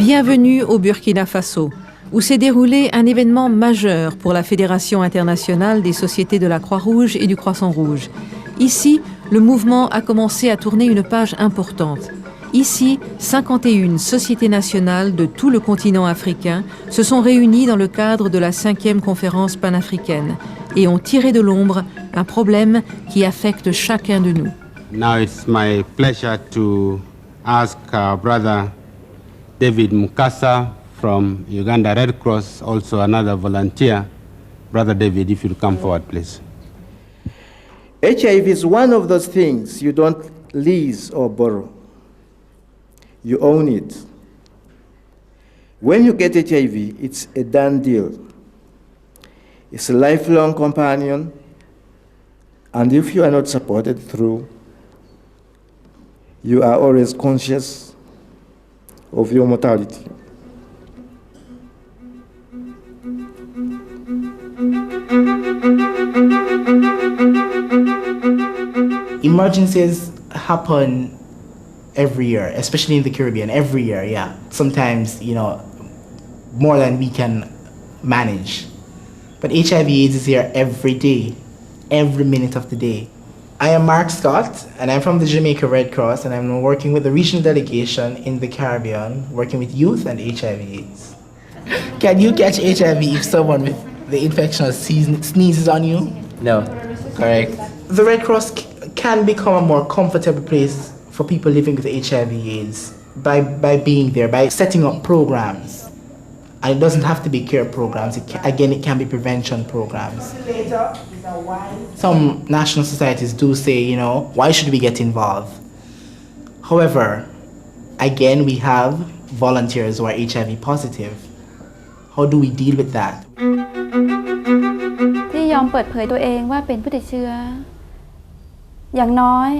Bienvenue au Burkina Faso, où s'est déroulé un événement majeur pour la Fédération internationale des sociétés de la Croix-Rouge et du Croissant-Rouge. Ici, le mouvement a commencé à tourner une page importante. Ici, 51 sociétés nationales de tout le continent africain se sont réunies dans le cadre de la 5e conférence panafricaine et ont tiré de l'ombre un problème qui affecte chacun de nous. Now it's my pleasure to ask our brother David Mukasa from Uganda Red Cross, also another volunteer. Brother David, if you'll come forward, please. HIV is one of those things you don't lease or borrow. You own it. When you get HIV, it's a done deal. It's a lifelong companion, and if you are not supported through, you are always conscious of your mortality. Emergencies happen every year, especially in the Caribbean, every year, yeah. Sometimes, more than we can manage. But HIV/AIDS is here every day, every minute of the day. I am Mark Scott, and I'm from the Jamaica Red Cross, and I'm working with the regional delegation in the Caribbean, working with youth and HIV/AIDS. Can you catch HIV if someone with the infection sneezes on you? No. Correct. The Red Cross can become a more comfortable place for people living with HIV/AIDS by being there, by setting up programs. And it doesn't have to be care programs. It can be prevention programs. Some national societies do say, why should we get involved? However, again, we have volunteers who are HIV positive. How do we deal with that? ที่ยอมเปิดเผยตัวเองว่าเป็นผู้ติดเชื้ออย่างน้อย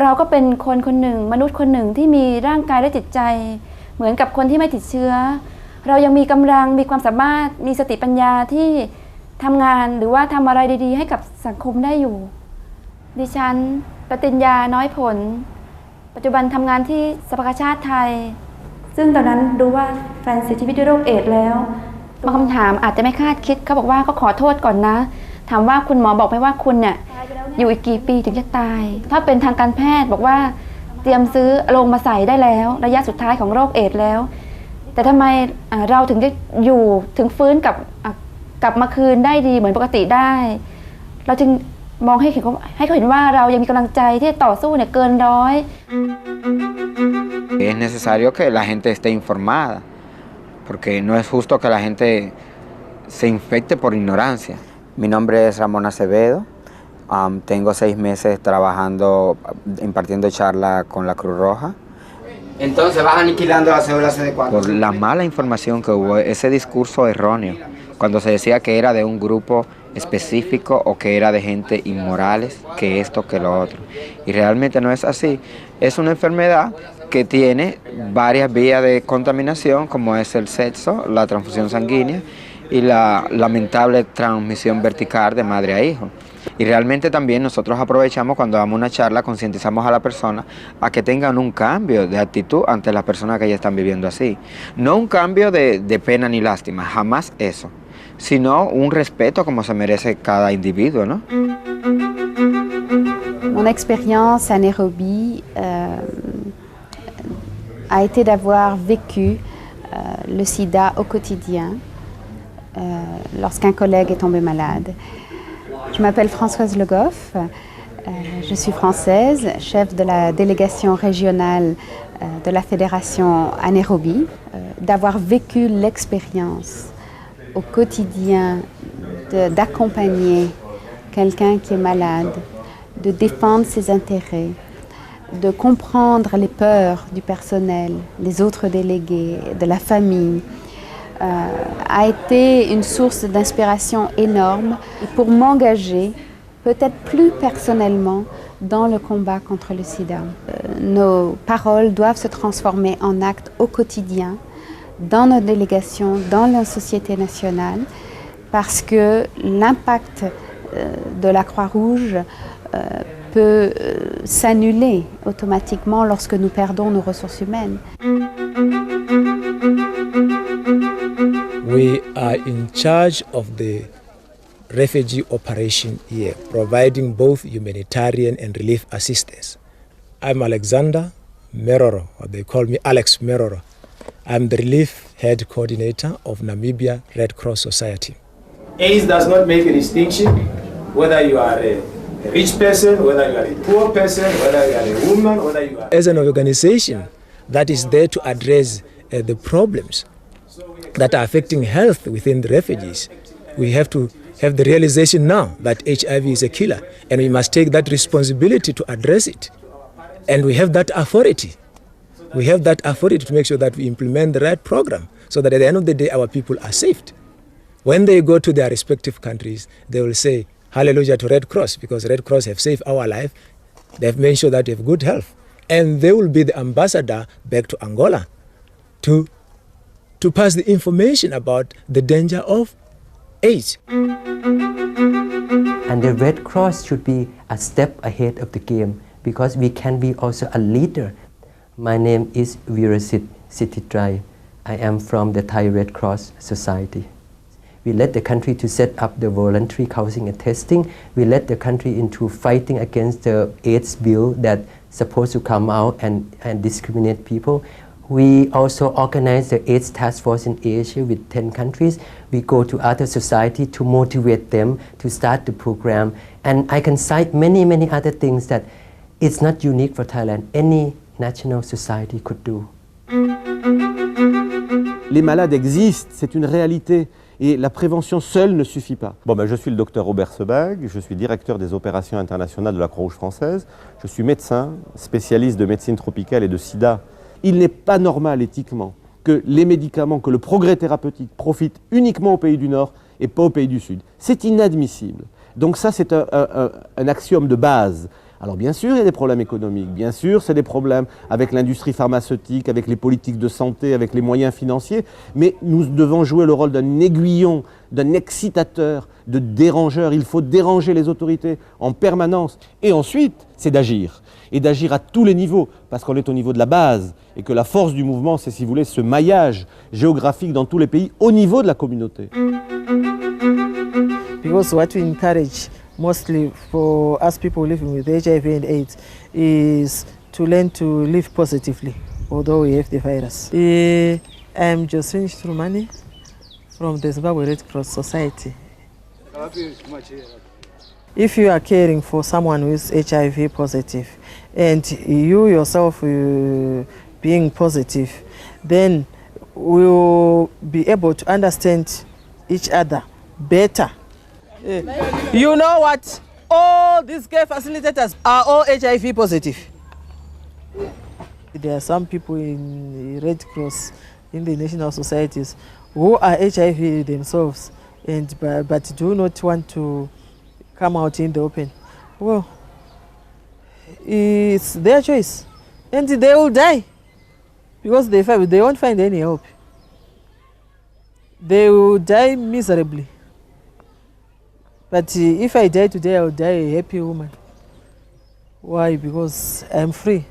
เราก็เป็นคนคนหนึ่งมนุษย์คนหนึ่งที่มีร่างกายและจิตใจเหมือนกับคนที่ไม่ติดเชื้อเรายังมีกำลังมีความสามารถมีสติปัญญาที่ทำงานหรือว่าทำอะไรดีๆให้กับสังคมได้อยู่ดิฉันปฏิญญาน้อยผลปัจจุบันทำงานที่สภากาชาติไทยซึ่งตอนนั้นรู้ว่าแฟนเสียชีวิตด้วยโรคเอดส์แล้วบางคำถามอาจจะไม่คาดคิดเขาบอกว่าก็ขอโทษก่อนนะถามว่าคุณหมอบอกไหมว่าคุณเนี่ยอยู่อีกกี่ปีถึงจะตายถ้าเป็นทางการแพทย์บอกว่าเตรียมซื้อโลงมาใส่ได้แล้วระยะสุดท้ายของโรคเอดส์แล้วแต่ทำไมเราถึงจะอยู่ถึงฟื้นกลับมาคืนได้ดีเหมือนปกติได้เราจึงมองให้เขาเห็นว่าเรายังมีกำลังใจที่จะต่อสู้เนี่ยเกินร้อย Es necesario que la gente esté informada, porque no es justo que la gente se infecte por ignorancia. Mi nombre es Ramón Acevedo. Tengo 6 meses trabajando, impartiendo charla con la Cruz Roja. Entonces vas aniquilando la célula CD4. Por la mala información que hubo, ese discurso erróneo, cuando se decía que era de un grupo específico o que era de gente inmorales, que esto, que lo otro. Y realmente no es así. Es una enfermedad que tiene varias vías de contaminación, como es el sexo, la transfusión sanguínea y la lamentable transmisión vertical de madre a hijo. Y realmente también nosotros aprovechamos cuando damos una charla, concientizamos a la persona a que tengan un cambio de actitud ante las personas que ya están viviendo así. No un cambio de pena ni lástima, jamás eso, sino un respeto como se merece cada individuo, ¿no? Mon expérience à Nairobi a été d'avoir vécu le sida au quotidien lorsqu'un collègue est tombé malade. Je m'appelle Françoise Le Goff, je suis française, chef de la délégation régionale de la fédération à Nairobi. D'avoir vécu l'expérience au quotidien d'accompagner quelqu'un qui est malade, de défendre ses intérêts, de comprendre les peurs du personnel, les autres délégués, de la famille, a été une source d'inspiration énorme pour m'engager, peut-être plus personnellement, dans le combat contre le sida. Nos paroles doivent se transformer en actes au quotidien, dans nos délégations, dans la société nationale, parce que l'impact de la Croix-Rouge peut s'annuler automatiquement lorsque nous perdons nos ressources humaines. We are in charge of the refugee operation here, providing both humanitarian and relief assistance. I'm Alexander Meroro, or they call me Alex Meroro. I'm the relief head coordinator of Namibia Red Cross Society. AIDS does not make a distinction whether you are a rich person, whether you are a poor person, whether you are a woman, whether you are... As an organization that is there to address the problems that are affecting health within the refugees, we have to have the realization now that HIV is a killer, and we must take that responsibility to address it. And we have that authority. We have that authority to make sure that we implement the right program so that at the end of the day our people are saved. When they go to their respective countries, they will say, hallelujah to Red Cross, because Red Cross have saved our life. They've made sure that we have good health. And they will be the ambassador back to Angola to pass the information about the danger of AIDS. And the Red Cross should be a step ahead of the game because we can be also a leader. My name is Virasit Sititrai. I am from the Thai Red Cross Society. We led the country to set up the voluntary counseling and testing. We led the country into fighting against the AIDS bill that's supposed to come out and discriminate people. We also organized the AIDS task force in Asia with 10 countries. We go to other societies to motivate them to start the program. And I can cite many, many other things that it's not unique for Thailand. Any national society could do. Les malades existent, c'est une réalité. Et la prévention seule ne suffit pas. Je suis le docteur Robert Sebag, je suis directeur des opérations internationales de la Croix-Rouge française. Je suis médecin, spécialiste de médecine tropicale et de sida. Il n'est pas normal éthiquement que les médicaments, que le progrès thérapeutique profite uniquement aux pays du Nord et pas aux pays du Sud. C'est inadmissible. Donc ça, c'est un axiome de base. Alors bien sûr, il y a des problèmes économiques, bien sûr, c'est des problèmes avec l'industrie pharmaceutique, avec les politiques de santé, avec les moyens financiers, mais nous devons jouer le rôle d'un aiguillon, d'un excitateur, de dérangeur. Il faut déranger les autorités en permanence. Et ensuite, c'est d'agir. Et d'agir à tous les niveaux, parce qu'on est au niveau de la base, et que la force du mouvement, c'est, si vous voulez, ce maillage géographique dans tous les pays, au niveau de la communauté. Because what we encourage mostly for us people living with HIV and AIDS is to learn to live positively, although we have the virus. I'm Josephine Strumani from the Zimbabwe Red Cross Society. If you are caring for someone who is HIV positive and you yourself being positive, then we'll be able to understand each other better. You know what? All these care facilitators are all HIV positive. There are some people in the Red Cross, in the national societies, who are HIV themselves, but do not want to come out in the open. Well, it's their choice, and they will die because they won't find any help. They will die miserably. But if I die today, I'll die a happy woman. Why? Because I'm free.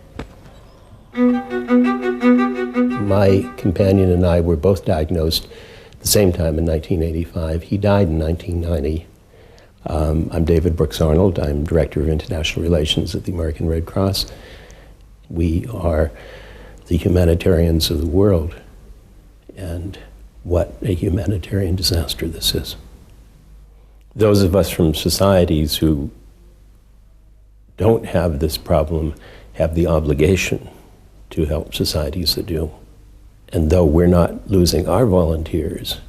My companion and I were both diagnosed at the same time in 1985. He died in 1990. I'm David Brooks Arnold. I'm Director of International Relations at the American Red Cross. We are the humanitarians of the world, and what a humanitarian disaster this is. Those of us from societies who don't have this problem have the obligation to help societies that do. And though we're not losing our volunteers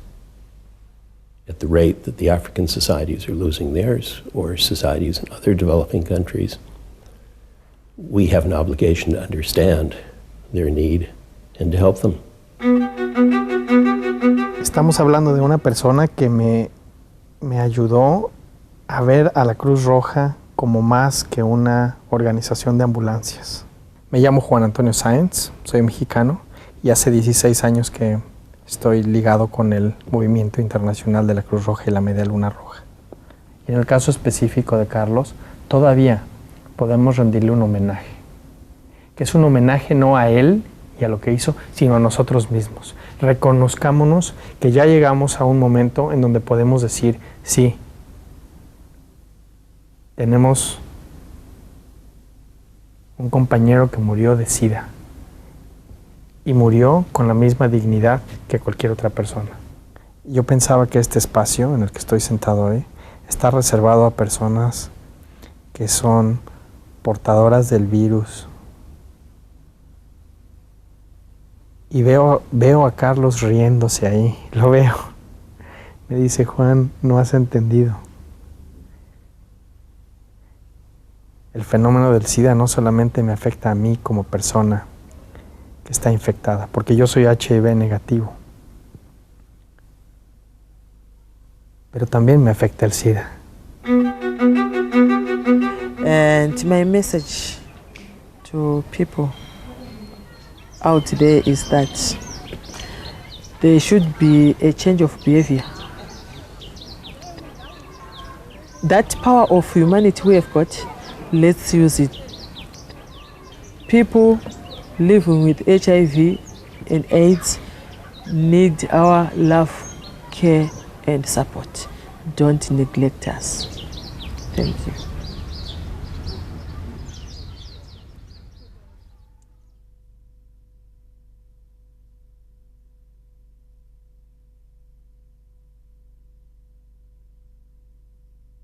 at the rate that the African societies are losing theirs, or societies in other developing countries, we have an obligation to understand their need and to help them. Estamos hablando de una persona que me ayudó a ver a la Cruz Roja como más que una organización de ambulancias. Me llamo Juan Antonio Sáenz, soy mexicano y hace 16 años que estoy ligado con el movimiento internacional de la Cruz Roja y la Media Luna Roja. Y en el caso específico de Carlos, todavía podemos rendirle un homenaje, que es un homenaje no a él, y a lo que hizo, sino a nosotros mismos. Reconozcámonos que ya llegamos a un momento en donde podemos decir, sí, tenemos un compañero que murió de sida y murió con la misma dignidad que cualquier otra persona. Yo pensaba que este espacio en el que estoy sentado hoy está reservado a personas que son portadoras del virus. Y veo a Carlos riéndose ahí, lo veo. Me dice, Juan, no has entendido. El fenómeno del SIDA no solamente me afecta a mí como persona que está infectada, porque yo soy HIV negativo, pero también me afecta el SIDA. And my message to people out there is that there should be a change of behavior. That power of humanity we have got, let's use it. People living with HIV and AIDS need our love, care, and support. Don't neglect us. Thank you.